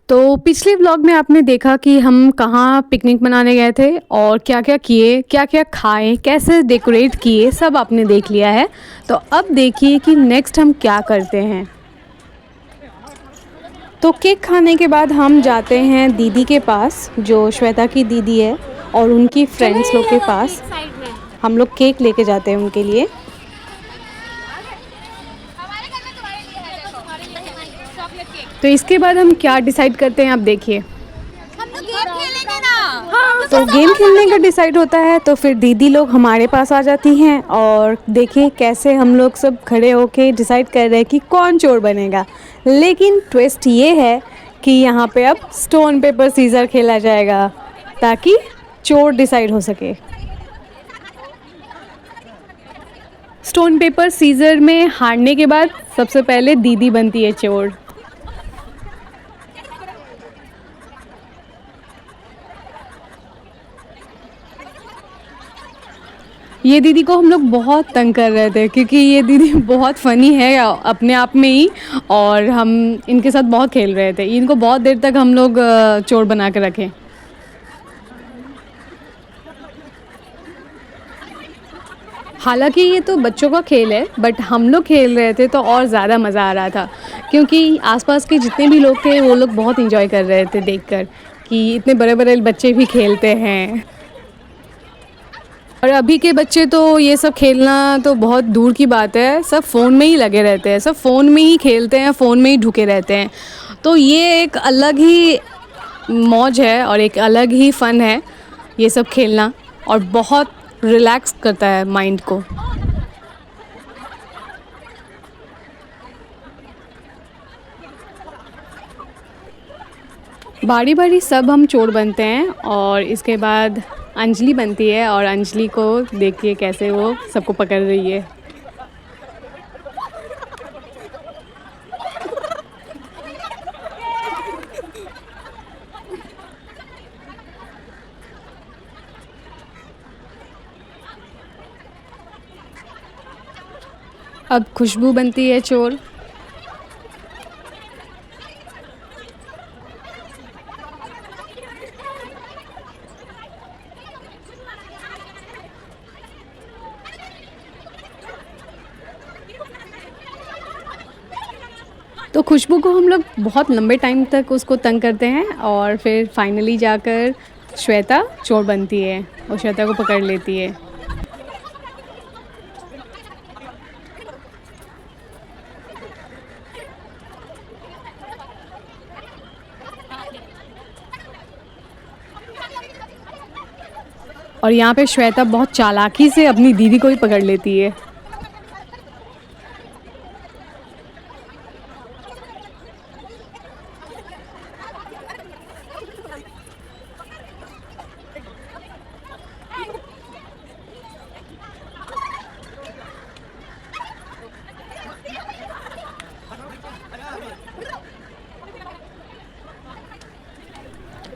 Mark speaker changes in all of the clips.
Speaker 1: तो पिछले व्लॉग में आपने देखा कि हम कहाँ पिकनिक मनाने गए थे और क्या-क्या किए, क्या-क्या खाए, कैसे डेकोरेट किए, सब आपने देख लिया है। तो अब देखिए कि नेक्स्ट हम क्या करते हैं। तो केक खाने के बाद हम जाते हैं दीदी के पास, जो श्वेता की दीदी है, और उनकी
Speaker 2: चलो
Speaker 1: फ्रेंड्स
Speaker 2: ये
Speaker 1: लोग
Speaker 2: ले
Speaker 1: के
Speaker 2: लो
Speaker 1: पास।
Speaker 2: केक साइड में।
Speaker 1: हम लोग केक लेके जाते हैं उनके लिए।
Speaker 2: हमारे घर में तुम्हारे लिए है, देखो तुम्हारे लिए है चॉकलेट केक।
Speaker 1: तो इसके बाद हम क्या डिसाइड करते हैं, आप देखिए।
Speaker 2: हम लोग गेम खेलेंगे ना। हाँ उसमें
Speaker 1: तो गेम
Speaker 2: सामान
Speaker 1: खेलने का
Speaker 2: सामान
Speaker 1: डिसाइड होता है, तो फिर दीदी लोग हमारे पास आ जाती हैं और देखिए कैसे हम लोग सब खड़े होके डिसाइड कर रहे हैं कि कौन चोर बनेगा। लेकिन ट्विस्ट ये है कि यहाँ पे अब स्टोन पेपर सीजर खेला जाएगा ताकि चोर डिसाइड हो सके। स्टोन पेपर सीजर में हारने के बाद सबसे पहले दीदी बनती है चोर। ये दीदी को हम लोग बहुत तंग कर रहे थे क्योंकि ये दीदी बहुत फ़नी है अपने आप में ही, और हम इनके साथ बहुत खेल रहे थे। इनको बहुत देर तक हम लोग चोर बना के रखे। हालांकि ये तो बच्चों का खेल है, बट हम लोग खेल रहे थे तो और ज़्यादा मज़ा आ रहा था क्योंकि आसपास के जितने भी लोग थे वो लोग बहुत इंजॉय कर रहे थे देखकर कि इतने बड़े बड़े बच्चे भी खेलते हैं। और अभी के बच्चे तो ये सब खेलना तो बहुत दूर की बात है, सब फ़ोन में ही लगे रहते हैं, सब फ़ोन में ही खेलते हैं, फ़ोन में ही ढुके रहते हैं। तो ये एक अलग ही मौज है और एक अलग ही फ़न है ये सब खेलना, और बहुत रिलैक्स करता है माइंड को। बारी बारी सब हम चोर बनते हैं और इसके बाद अंजलि बनती है, और अंजलि को देखिए कैसे वो सबको पकड़ रही है। अब खुशबू बनती है चोर। तो खुशबू को हम लोग बहुत लंबे टाइम तक उसको तंग करते हैं और फिर फाइनली जाकर श्वेता चोर बनती है और श्वेता को पकड़ लेती है। और यहाँ पे श्वेता बहुत चालाकी से अपनी दीदी को ही पकड़ लेती है।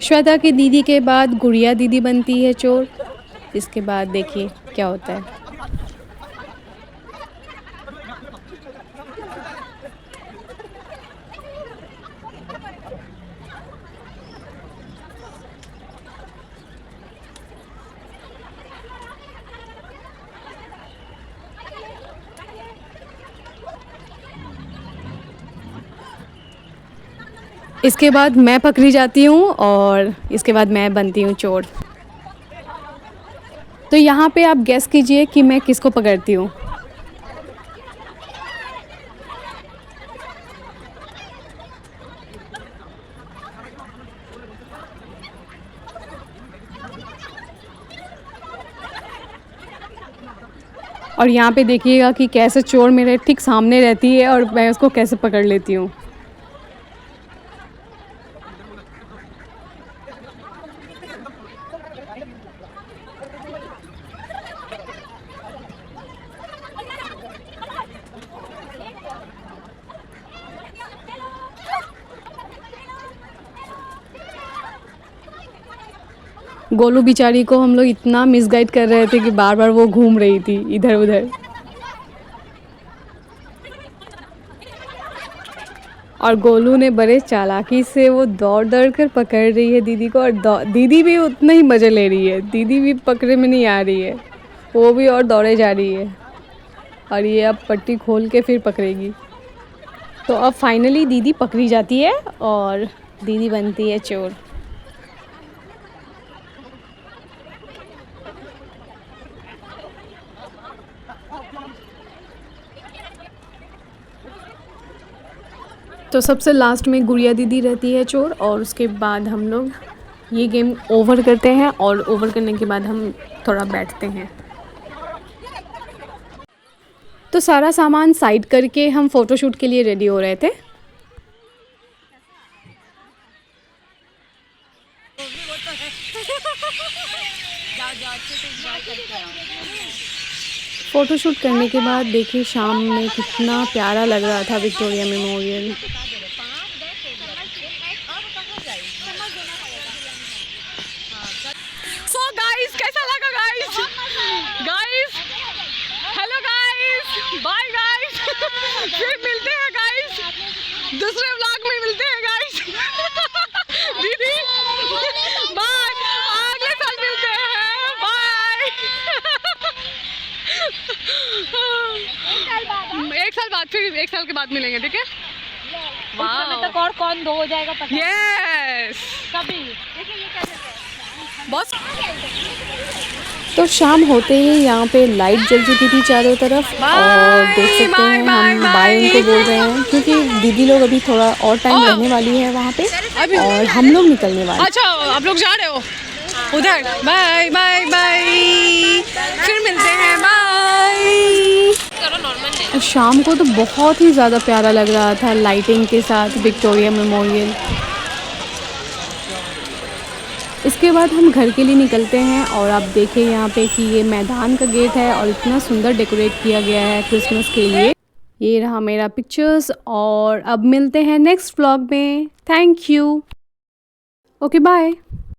Speaker 1: श्वेता की दीदी के बाद गुड़िया दीदी बनती है चोर। इसके बाद देखिए क्या होता है। इसके बाद मैं पकड़ी जाती हूँ और इसके बाद मैं बनती हूँ चोर। तो यहाँ पे आप गेस कीजिए कि मैं किसको पकड़ती हूँ। और यहाँ पे देखिएगा कि कैसे चोर मेरे ठीक सामने रहती है और मैं उसको कैसे पकड़ लेती हूँ। गोलू बेचारी को हम लोग इतना मिसगाइड कर रहे थे कि बार बार वो घूम रही थी इधर उधर। और गोलू ने बड़े चालाकी से वो दौड़ दौड़ कर पकड़ रही है दीदी को, और दीदी भी उतना ही मज़े ले रही है। दीदी भी पकड़े में नहीं आ रही है, वो भी और दौड़े जा रही है। और ये अब पट्टी खोल के फिर पकड़ेगी। तो अब फाइनली दीदी पकड़ी जाती है और दीदी बनती है चोर। तो सबसे लास्ट में गुड़िया दीदी रहती है चोर, और उसके बाद हम लोग ये गेम ओवर करते हैं, और ओवर करने के बाद हम थोड़ा बैठते हैं। तो सारा सामान साइड करके हम फ़ोटोशूट के लिए रेडी हो रहे थे। फ़ोटोशूट करने के बाद देखिए शाम में कितना प्यारा लग रहा था विक्टोरिया मेमोरियल। सो गाइस, कैसा लगा guys? Guys, hello guys, bye guys. फिर मिलते हैं गाइस, दूसरे व्लॉग में मिलते हैं गाइस। दीदी बाय, अगले साल मिलते हैं, बाय। एक साल बाद, फिर एक साल के बाद मिलेंगे, ठीक है?
Speaker 2: वाह, तक और कौन दो हो जाएगा पता नहीं।
Speaker 1: यस,
Speaker 2: कभी देखिए ये कैसे
Speaker 1: बस। तो शाम होते ही यहाँ पे लाइट जल चुकी थी चारों तरफ, और देख सकते हैं हम बाय उनको बोल रहे हैं, क्योंकि दीदी लोग अभी थोड़ा और टाइम रहने वाली है वहाँ पे, और हम लोग निकलने वाले। अच्छा, आप लोग जा रहे हो उधर? बाय बाय बाय, फिर मिलते हैं, बाय। शाम को तो बहुत ही ज़्यादा प्यारा लग रहा था लाइटिंग के साथ विक्टोरिया मेमोरियल। इसके बाद हम घर के लिए निकलते हैं, और आप देखें यहाँ पे कि ये मैदान का गेट है और इतना सुंदर डेकोरेट किया गया है क्रिसमस के लिए। ये रहा मेरा पिक्चर्स, और अब मिलते हैं नेक्स्ट व्लॉग में। Thank you, okay bye.